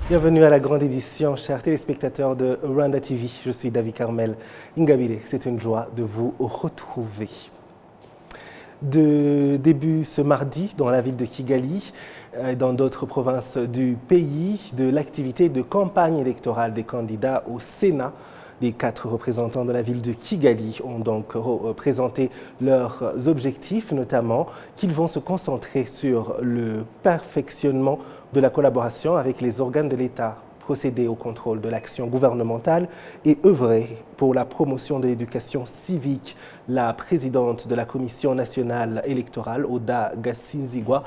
Bienvenue à la grande édition, chers téléspectateurs de Rwanda TV. Je suis David Carmel Ingabire. C'est une joie de vous retrouver. De début ce mardi, dans la ville de Kigali, et dans d'autres provinces du pays, de l'activité de campagne électorale des candidats au Sénat. Les 4 représentants de la ville de Kigali ont donc présenté leurs objectifs, notamment qu'ils vont se concentrer sur le perfectionnement de la collaboration avec les organes de l'État, procéder au contrôle de l'action gouvernementale et œuvrer pour la promotion de l'éducation civique. La présidente de la Commission nationale électorale, Oda Gasinzigwa,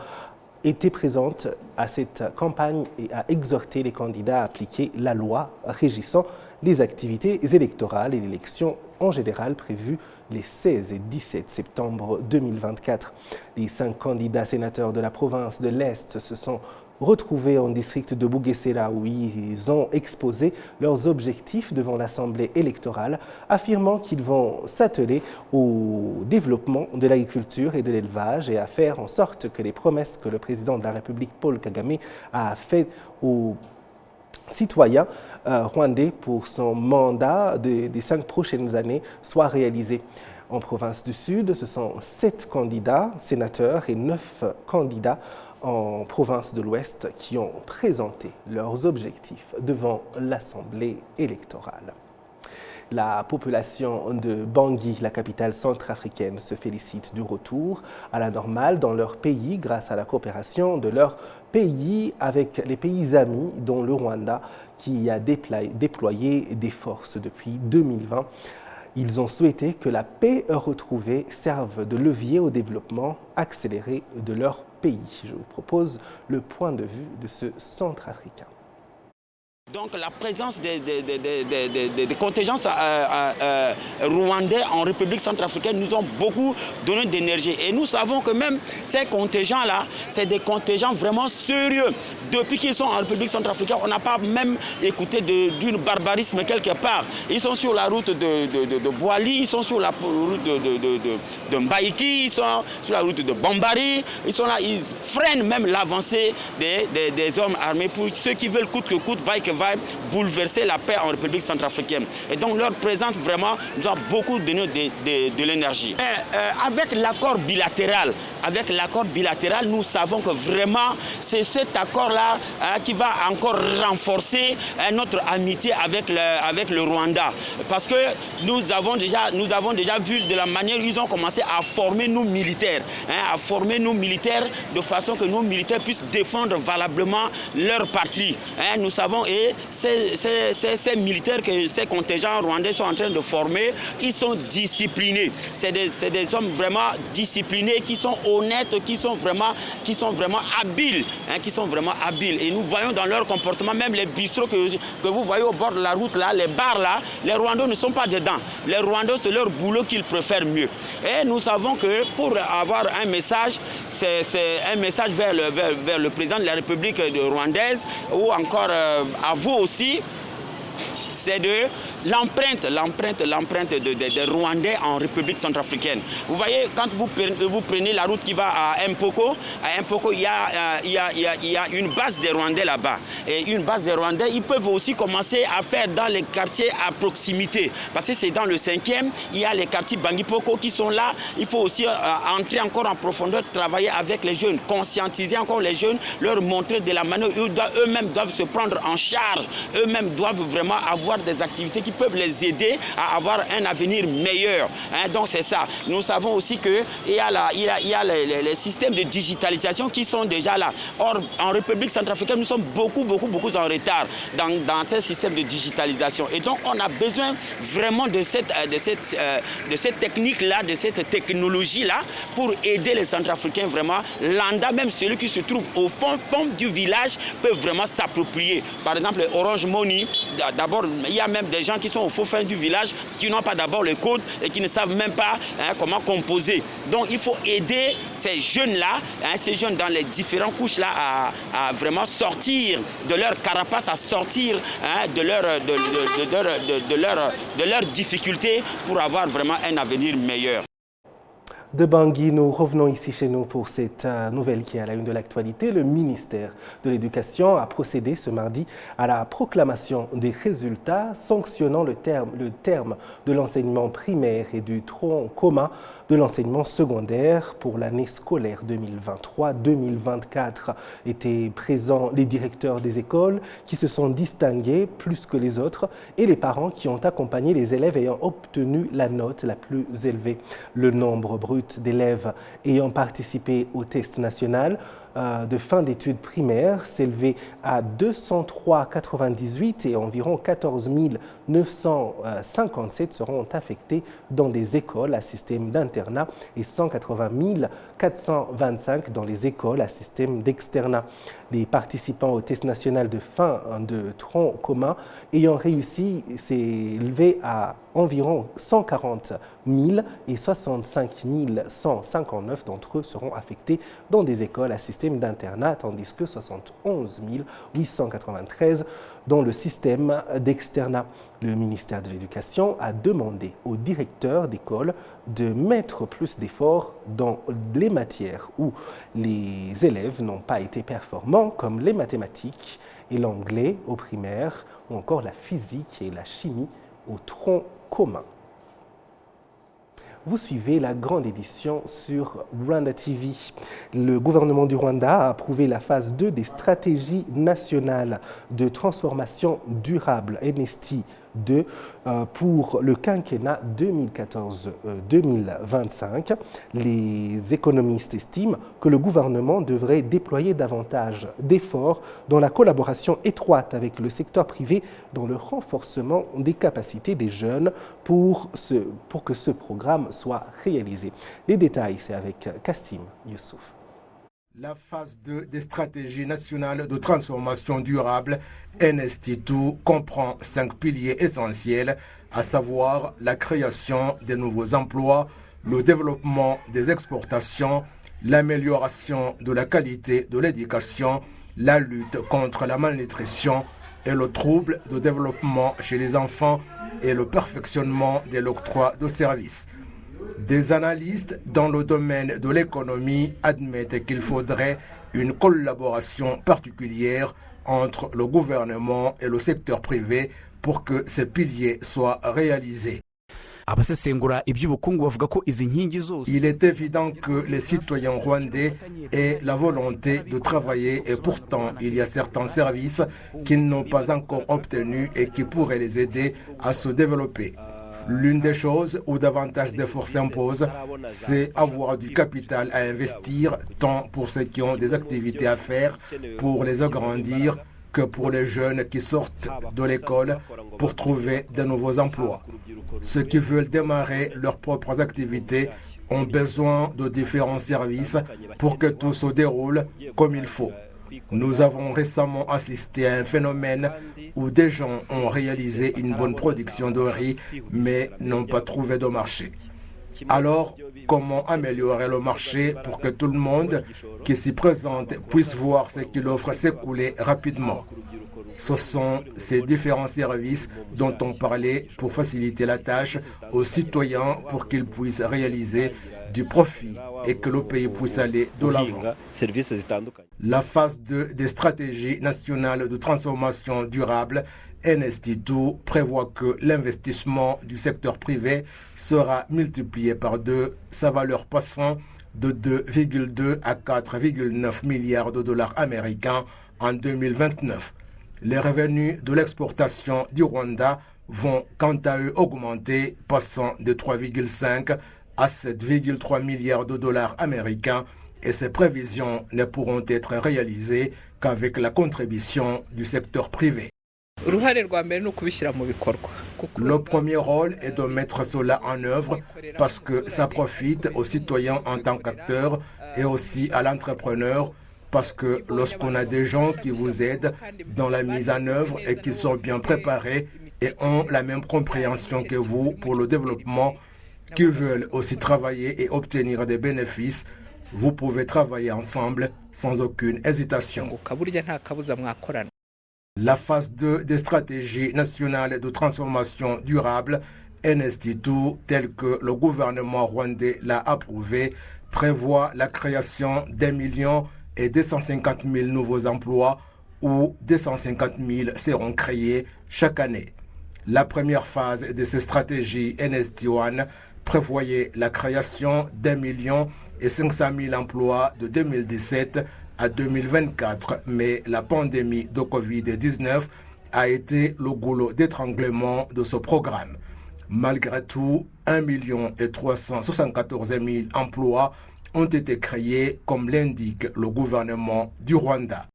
était présente à cette campagne et a exhorté les candidats à appliquer la loi régissant les activités électorales et l'élection en général prévues les 16 et 17 septembre 2024. Les 5 candidats sénateurs de la province de l'Est se sont retrouvés en district de Bugesera où ils ont exposé leurs objectifs devant l'Assemblée électorale, affirmant qu'ils vont s'atteler au développement de l'agriculture et de l'élevage et à faire en sorte que les promesses que le président de la République, Paul Kagame, a faites aux citoyens rwandais pour son mandat des 5 prochaines années soient réalisées. En province du Sud, ce sont 7 candidats sénateurs et 9 candidats en province de l'Ouest qui ont présenté leurs objectifs devant l'Assemblée électorale. La population de Bangui, la capitale centrafricaine, se félicite du retour à la normale dans leur pays grâce à la coopération de leur pays avec les pays amis, dont le Rwanda, qui a déployé des forces depuis 2020. Ils ont souhaité que la paix retrouvée serve de levier au développement accéléré de leur pays. Je vous propose le point de vue de ce centrafricain. Donc la présence des contingents rwandais en République centrafricaine nous ont beaucoup donné d'énergie. Et nous savons que même ces contingents-là, c'est des contingents vraiment sérieux. Depuis qu'ils sont en République centrafricaine, on n'a pas même écouté d'un barbarisme quelque part. Ils sont sur la route de Boali, ils sont sur la route de Mbaïki, ils sont sur la route de Bambari. Ils sont là, ils freinent même l'avancée des hommes armés pour ceux qui veulent coûte que coûte, vaille que vaille, bouleverser la paix en République centrafricaine. Et donc leur présence vraiment nous a beaucoup donné de l'énergie. Avec l'accord bilatéral, nous savons que vraiment c'est cet accord-là qui va encore renforcer notre amitié avec le Rwanda. Parce que nous avons déjà vu de la manière où ils ont commencé à former nos militaires, de façon que nos militaires puissent défendre valablement leur patrie. Nous savons, et ces militaires que ces contingents rwandais sont en train de former, ils sont disciplinés. C'est des hommes vraiment disciplinés, qui sont honnêtes, qui sont vraiment habiles. Et nous voyons dans leur comportement, même les bistrots que vous voyez au bord de la route, là, les bars là, les Rwandais ne sont pas dedans. Les Rwandais, c'est leur boulot qu'ils préfèrent mieux. Et nous savons que pour avoir un message, c'est un message vers le président de la République rwandaise, ou encore à vous aussi, c'est de l'empreinte des Rwandais en République centrafricaine. Vous voyez, quand vous prenez la route qui va à Mpoko, il y a une base des Rwandais là-bas. Et une base des Rwandais, ils peuvent aussi commencer à faire dans les quartiers à proximité. Parce que c'est dans le 5e, il y a les quartiers Bangui-Poko qui sont là. Il faut aussi entrer encore en profondeur, travailler avec les jeunes, conscientiser encore les jeunes, leur montrer de la manière où eux-mêmes doivent se prendre en charge. Eux-mêmes doivent vraiment avoir des activités qui peuvent les aider à avoir un avenir meilleur. Donc c'est ça. Nous savons aussi qu'il y a les systèmes de digitalisation qui sont déjà là. Or, en République centrafricaine, nous sommes beaucoup en retard dans ces systèmes de digitalisation. Et donc, on a besoin vraiment de cette technique-là, de cette technologie-là, pour aider les Centrafricains vraiment. Landa, même celui qui se trouve au fond du village, peut vraiment s'approprier. Par exemple, Orange Money, d'abord, il y a même des gens qui sont au fond fin du village, qui n'ont pas d'abord le code et qui ne savent même pas comment composer. Donc il faut aider ces jeunes-là, ces jeunes dans les différentes couches-là à vraiment sortir de leur carapace, à sortir de leurs difficultés pour avoir vraiment un avenir meilleur. De Bangui, nous revenons ici chez nous pour cette nouvelle qui est à la une de l'actualité. Le ministère de l'Éducation a procédé ce mardi à la proclamation des résultats sanctionnant le terme de l'enseignement primaire et du tronc commun de l'enseignement secondaire pour l'année scolaire 2023-2024. Étaient présents les directeurs des écoles qui se sont distingués plus que les autres et les parents qui ont accompagné les élèves ayant obtenu la note la plus élevée. Le nombre brut d'élèves ayant participé au test national de fin d'études primaires s'élevait à 203,98 et environ 14 957 seront affectés dans des écoles à système d'internat et 180 425 dans les écoles à système d'externat. Les participants au test national de fin de tronc commun ayant réussi s'est élevé à environ 140 000 et 65 159 d'entre eux seront affectés dans des écoles à système d'internat, tandis que 71 893 dans le système d'externat. Le ministère de l'Éducation a demandé aux directeurs d'école de mettre plus d'efforts dans les matières où les élèves n'ont pas été performants, comme les mathématiques et l'anglais au primaire, ou encore la physique et la chimie au tronc commun. Vous suivez la grande édition sur Rwanda TV. Le gouvernement du Rwanda a approuvé la phase 2 des stratégies nationales de transformation durable, NST 2, pour le quinquennat 2014-2025. Les économistes estiment que le gouvernement devrait déployer davantage d'efforts dans la collaboration étroite avec le secteur privé dans le renforcement des capacités des jeunes pour que ce programme soit réalisé. Les détails, c'est avec Kassim Youssouf. La phase 2 des stratégies nationales de transformation durable NST2 comprend 5 piliers essentiels, à savoir la création de nouveaux emplois, le développement des exportations, l'amélioration de la qualité de l'éducation, la lutte contre la malnutrition et le trouble de développement chez les enfants et le perfectionnement de l'octroi de services. Des analystes dans le domaine de l'économie admettent qu'il faudrait une collaboration particulière entre le gouvernement et le secteur privé pour que ces piliers soient réalisés. Il est évident que les citoyens rwandais aient la volonté de travailler et pourtant il y a certains services qu'ils n'ont pas encore obtenus et qui pourraient les aider à se développer. L'une des choses où davantage d'efforts s'imposent, c'est avoir du capital à investir, tant pour ceux qui ont des activités à faire, pour les agrandir, que pour les jeunes qui sortent de l'école pour trouver de nouveaux emplois. Ceux qui veulent démarrer leurs propres activités ont besoin de différents services pour que tout se déroule comme il faut. Nous avons récemment assisté à un phénomène où des gens ont réalisé une bonne production de riz, mais n'ont pas trouvé de marché. Alors, comment améliorer le marché pour que tout le monde qui s'y présente puisse voir ce qu'il offre s'écouler rapidement? Ce sont ces différents services dont on parlait pour faciliter la tâche aux citoyens pour qu'ils puissent réaliser du profit et que le pays puisse aller de l'avant. La phase 2 des stratégies nationales de transformation durable NST2 prévoit que l'investissement du secteur privé sera multiplié par 2, sa valeur passant de 2,2 à 4,9 milliards de dollars américains en 2029. Les revenus de l'exportation du Rwanda vont quant à eux augmenter, passant de 3,5 à 7,3 milliards de dollars américains, et ces prévisions ne pourront être réalisées qu'avec la contribution du secteur privé. Le premier rôle est de mettre cela en œuvre parce que ça profite aux citoyens en tant qu'acteurs et aussi à l'entrepreneur, parce que lorsqu'on a des gens qui vous aident dans la mise en œuvre et qui sont bien préparés et ont la même compréhension que vous pour le développement, qui veulent aussi travailler et obtenir des bénéfices, vous pouvez travailler ensemble sans aucune hésitation. La phase 2 des stratégies nationales de transformation durable NS-TITU, tel que le gouvernement rwandais l'a approuvé, prévoit la création d'1,250 000 nouveaux emplois où 250 000 seront créés chaque année. La première phase de cette stratégie NS-T1 prévoyait la création d'1,5 million emplois de 2017 à 2024, mais la pandémie de Covid-19 a été le goulot d'étranglement de ce programme. Malgré tout, 1 374 000 emplois ont été créés, comme l'indique le gouvernement du Rwanda.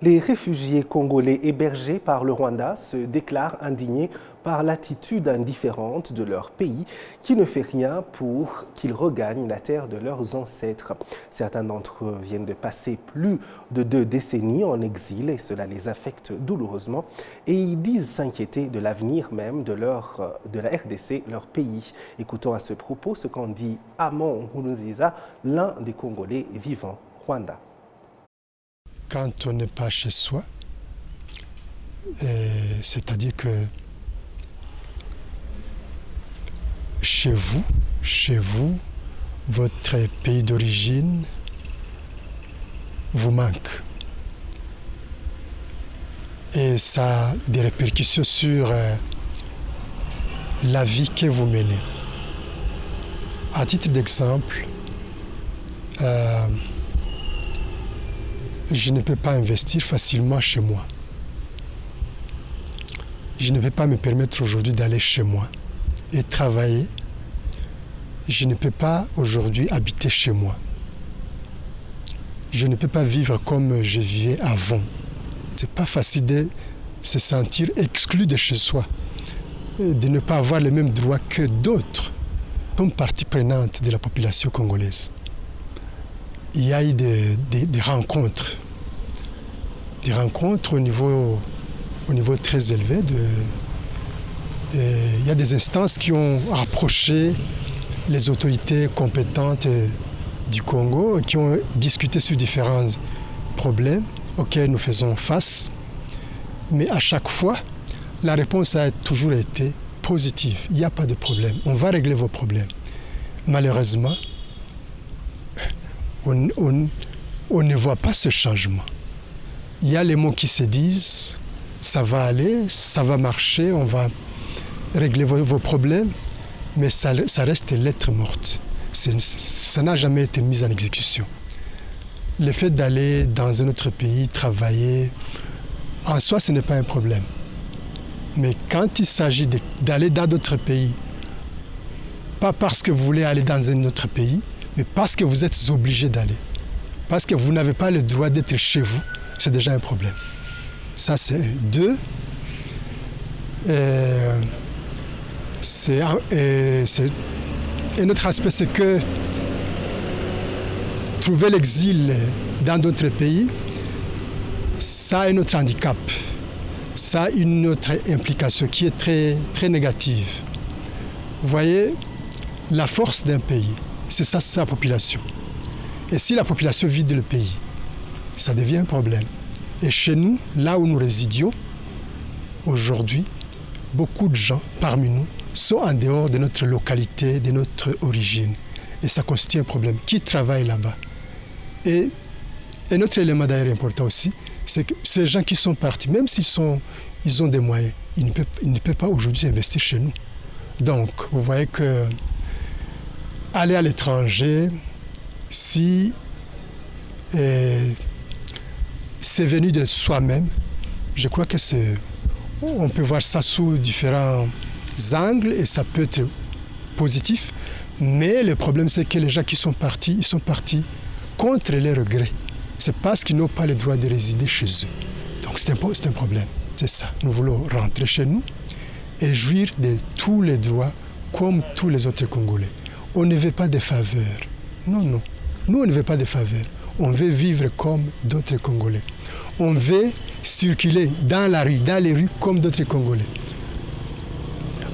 Les réfugiés congolais hébergés par le Rwanda se déclarent indignés par l'attitude indifférente de leur pays qui ne fait rien pour qu'ils regagnent la terre de leurs ancêtres. Certains d'entre eux viennent de passer plus de 2 décennies en exil et cela les affecte douloureusement et ils disent s'inquiéter de l'avenir même de la RDC, leur pays. Écoutons à ce propos ce qu'en dit Amon Nkurunziza, l'un des Congolais vivant au Rwanda. Quand on n'est pas chez soi, c'est-à-dire que chez vous, votre pays d'origine vous manque. Et ça a des répercussions sur la vie que vous menez. À titre d'exemple, je ne peux pas investir facilement chez moi. Je ne peux pas me permettre aujourd'hui d'aller chez moi et travailler. Je ne peux pas aujourd'hui habiter chez moi. Je ne peux pas vivre comme je vivais avant. C'est pas facile de se sentir exclu de chez soi, de ne pas avoir les mêmes droits que d'autres, comme partie prenante de la population congolaise. Il y a eu des rencontres au niveau très élevé. Il y a des instances qui ont approché les autorités compétentes du Congo et qui ont discuté sur différents problèmes auxquels nous faisons face. Mais à chaque fois, la réponse a toujours été positive. Il n'y a pas de problème. On va régler vos problèmes. Malheureusement, on ne voit pas ce changement. Il y a les mots qui se disent, ça va aller, ça va marcher, on va régler vos problèmes, mais ça reste lettre morte. Ça n'a jamais été mis en exécution. Le fait d'aller dans un autre pays, travailler, en soi, ce n'est pas un problème. Mais quand il s'agit d'aller dans d'autres pays, pas parce que vous voulez aller dans un autre pays, mais parce que vous êtes obligé d'aller, parce que vous n'avez pas le droit d'être chez vous, c'est déjà un problème. Ça, c'est 2. Un autre aspect, c'est que trouver l'exil dans d'autres pays, ça a un autre handicap, ça a une autre implication qui est très, très négative. Vous voyez, la force d'un pays, c'est ça, sa population. Et si la population vide le pays, ça devient un problème. Et chez nous, là où nous résidions, aujourd'hui, beaucoup de gens parmi nous sont en dehors de notre localité, de notre origine. Et ça constitue un problème. Qui travaille là-bas? Et un autre élément d'ailleurs important aussi, c'est que ces gens qui sont partis, même ils ont des moyens, ils ne peuvent pas aujourd'hui investir chez nous. Donc, vous voyez que aller à l'étranger, si c'est venu de soi-même, je crois que on peut voir ça sous différents angles et ça peut être positif. Mais le problème, c'est que les gens qui sont partis, ils sont partis contre les regrets. C'est parce qu'ils n'ont pas le droit de résider chez eux. Donc c'est un problème. C'est ça. Nous voulons rentrer chez nous et jouir de tous les droits comme tous les autres Congolais. On ne veut pas de faveurs. Non, non. Nous, on ne veut pas de faveurs. On veut vivre comme d'autres Congolais. On veut circuler dans la rue, dans les rues comme d'autres Congolais.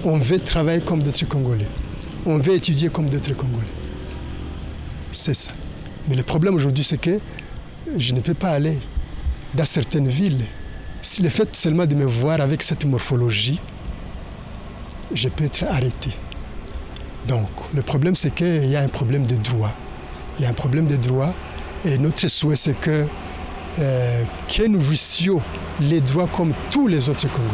On veut travailler comme d'autres Congolais. On veut étudier comme d'autres Congolais. C'est ça. Mais le problème aujourd'hui, c'est que je ne peux pas aller dans certaines villes. Le fait seulement de me voir avec cette morphologie, je peux être arrêté. Donc le problème c'est qu'il y a un problème de droit. Il y a un problème de droit et notre souhait c'est que nous jouissions les droits comme tous les autres Congolais.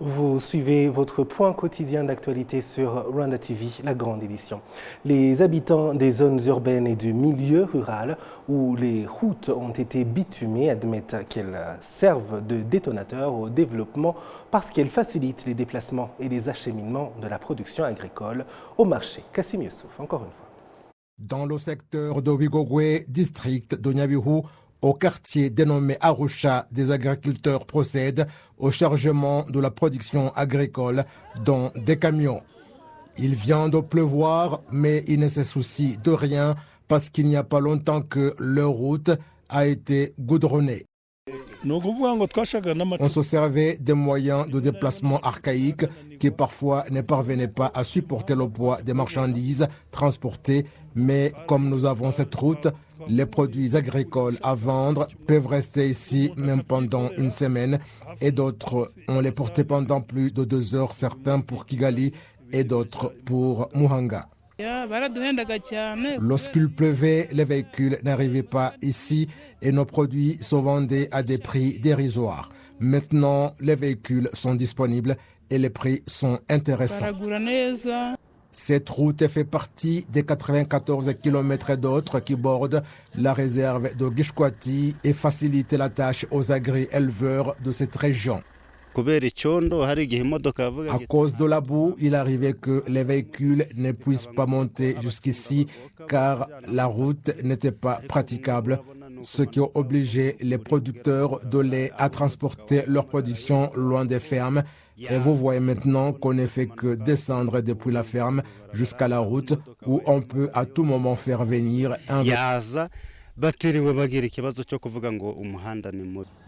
Vous suivez votre point quotidien d'actualité sur Rwanda TV, la grande édition. Les habitants des zones urbaines et du milieu rural où les routes ont été bitumées admettent qu'elles servent de détonateur au développement parce qu'elles facilitent les déplacements et les acheminements de la production agricole au marché. Kassim Youssouf, encore une fois. Dans le secteur de Bigogwe, district de Nyabihu, au quartier dénommé Arusha, des agriculteurs procèdent au chargement de la production agricole dans des camions. Il vient de pleuvoir, mais ils ne se soucient de rien parce qu'il n'y a pas longtemps que leur route a été goudronnée. On se servait des moyens de déplacement archaïques qui parfois ne parvenaient pas à supporter le poids des marchandises transportées, mais comme nous avons cette route, les produits agricoles à vendre peuvent rester ici même pendant une semaine et d'autres, on les portait pendant plus de 2 heures, certains pour Kigali et d'autres pour Muhanga. Lorsqu'il pleuvait, les véhicules n'arrivaient pas ici et nos produits se vendaient à des prix dérisoires. Maintenant, les véhicules sont disponibles et les prix sont intéressants. Cette route fait partie des 94 km et d'autres qui bordent la réserve de Gishkwati et facilitent la tâche aux agri-éleveurs de cette région. À cause de la boue, il arrivait que les véhicules ne puissent pas monter jusqu'ici car la route n'était pas praticable, ce qui a obligé les producteurs de lait à transporter leur production loin des fermes. Et vous voyez maintenant qu'on ne fait que descendre depuis la ferme jusqu'à la route où on peut à tout moment faire venir un véhicule.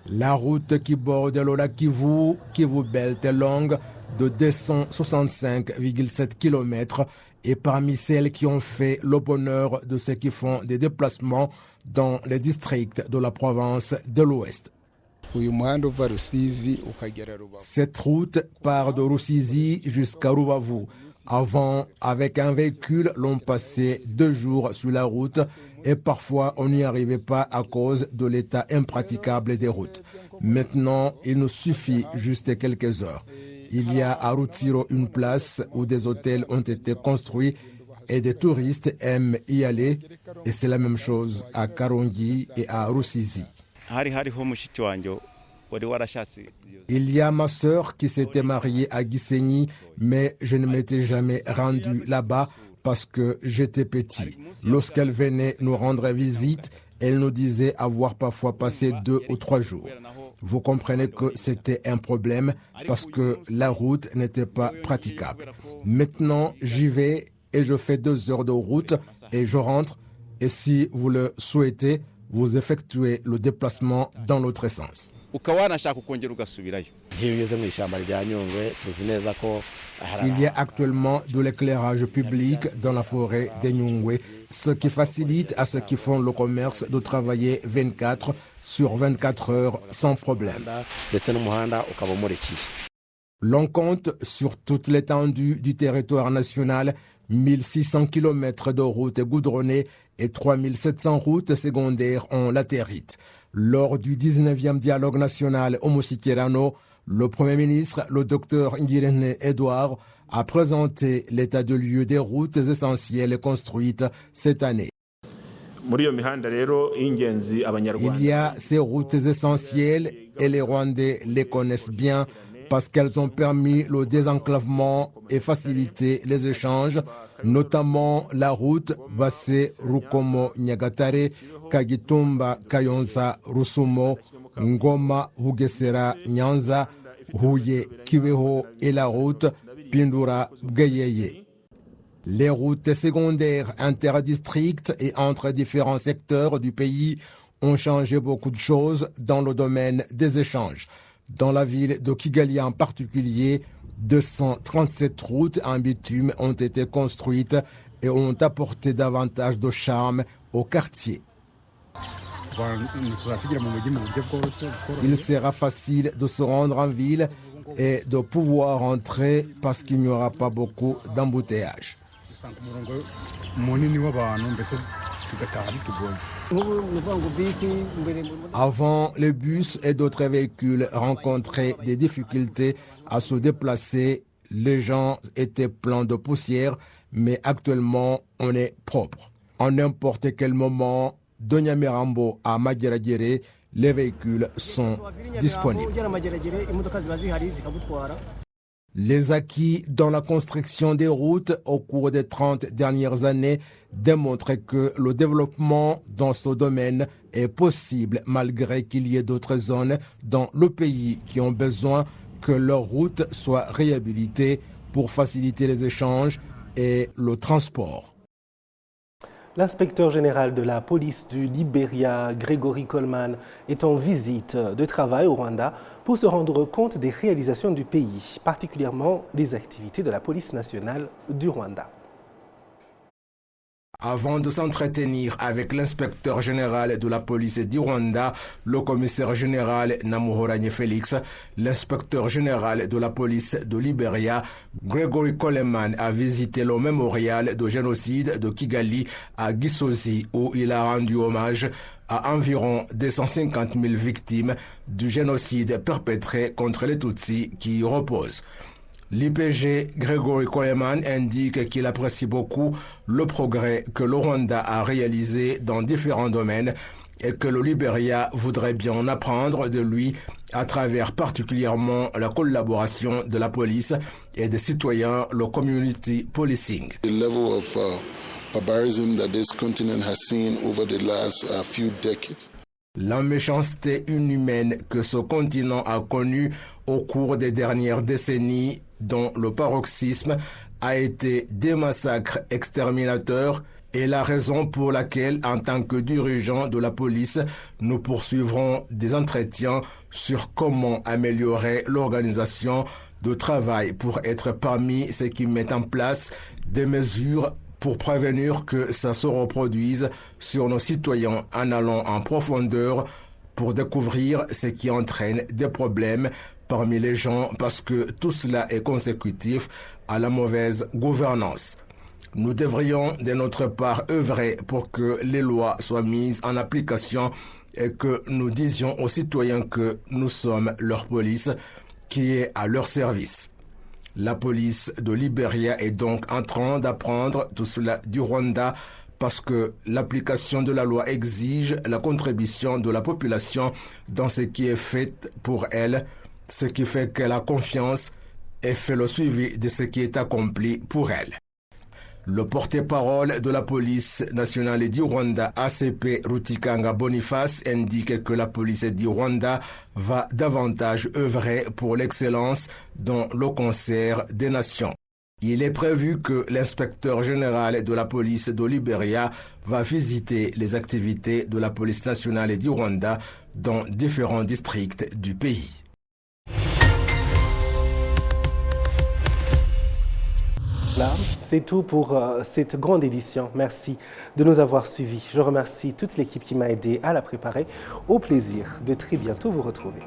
La route qui borde le lac Kivu Belt est longue de 265,7 km et parmi celles qui ont fait le bonheur de ceux qui font des déplacements dans les districts de la province de l'Ouest. Cette route part de Rusizi jusqu'à Rubavu. Avant, avec un véhicule, l'on passait 2 jours sur la route et parfois on n'y arrivait pas à cause de l'état impraticable des routes. Maintenant, il nous suffit juste quelques heures. Il y a à Rutsiro une place où des hôtels ont été construits et des touristes aiment y aller. Et c'est la même chose à Karongi et à Rusizi. Il y a ma sœur qui s'était mariée à Gisenyi, mais je ne m'étais jamais rendu là-bas parce que j'étais petit. Lorsqu'elle venait nous rendre visite, elle nous disait avoir parfois passé 2 ou 3 jours. Vous comprenez que c'était un problème parce que la route n'était pas praticable. Maintenant, j'y vais et je fais 2 heures de route et je rentre. Et si vous le souhaitez, vous effectuez le déplacement dans l'autre sens. Il y a actuellement de l'éclairage public dans la forêt de Nyungwe, ce qui facilite à ceux qui font le commerce de travailler 24 sur 24 heures sans problème. L'on compte sur toute l'étendue du territoire national 1600 km de routes goudronnées et 3700 routes secondaires en latérite. Lors du 19e dialogue national au Musikirano, le Premier ministre, le Dr Ngirente Edouard, a présenté l'état de lieu des routes essentielles construites cette année. Il y a ces routes essentielles et les Rwandais les connaissent bien parce qu'elles ont permis le désenclavement et facilité les échanges, notamment la route Basse-Rukomo-Nyagatare, Kagitumba-Kayonza-Rusumo, Ngoma-Bugesera-Nyanza, Huye-Kibeho et la route Pindura-Bgeyeye. Les routes secondaires interdistricts et entre différents secteurs du pays ont changé beaucoup de choses dans le domaine des échanges. Dans la ville de Kigali en particulier, 237 routes en bitume ont été construites et ont apporté davantage de charme au quartier. Il sera facile de se rendre en ville et de pouvoir entrer parce qu'il n'y aura pas beaucoup d'embouteillages. Avant, les bus et d'autres véhicules rencontraient des difficultés à se déplacer. Les gens étaient pleins de poussière, mais actuellement, on est propre. En n'importe quel moment, de Nyamirambo à Mageragere, les véhicules sont disponibles. Les acquis dans la construction des routes au cours des 30 dernières années démontrent que le développement dans ce domaine est possible malgré qu'il y ait d'autres zones dans le pays qui ont besoin que leurs routes soient réhabilitées pour faciliter les échanges et le transport. L'inspecteur général de la police du Libéria, Gregory Coleman, est en visite de travail au Rwanda pour se rendre compte des réalisations du pays, particulièrement les activités de la police nationale du Rwanda. Avant de s'entretenir avec l'inspecteur général de la police du Rwanda, le commissaire général Namuhoranye Félix, l'inspecteur général de la police de Libéria, Gregory Coleman, a visité le mémorial de génocide de Kigali à Gisozi, où il a rendu hommage à environ 250 000 victimes du génocide perpétré contre les Tutsis qui y reposent. L'IPG Gregory Coleman indique qu'il apprécie beaucoup le progrès que le Rwanda a réalisé dans différents domaines et que le Libéria voudrait bien en apprendre de lui à travers particulièrement la collaboration de la police et des citoyens, le community policing. The level of barbarism that this continent has seen over the last few decades. La méchanceté inhumaine que ce continent a connue au cours des dernières décennies, dont le paroxysme a été des massacres exterminateurs, est la raison pour laquelle, en tant que dirigeants de la police, nous poursuivrons des entretiens sur comment améliorer l'organisation de travail pour être parmi ceux qui mettent en place des mesures pour prévenir que ça se reproduise sur nos citoyens en allant en profondeur pour découvrir ce qui entraîne des problèmes parmi les gens parce que tout cela est consécutif à la mauvaise gouvernance. Nous devrions de notre part œuvrer pour que les lois soient mises en application et que nous disions aux citoyens que nous sommes leur police qui est à leur service. La police de Libéria est donc en train d'apprendre tout cela du Rwanda parce que l'application de la loi exige la contribution de la population dans ce qui est fait pour elle, ce qui fait qu'elle a confiance et fait le suivi de ce qui est accompli pour elle. Le porte-parole de la police nationale du Rwanda, ACP Rutikanga Boniface, indique que la police du Rwanda va davantage œuvrer pour l'excellence dans le concert des nations. Il est prévu que l'inspecteur général de la police de Libéria va visiter les activités de la police nationale du Rwanda dans différents districts du pays. Là, c'est tout pour cette grande édition. Merci de nous avoir suivis. Je remercie toute l'équipe qui m'a aidé à la préparer. Au plaisir de très bientôt vous retrouver.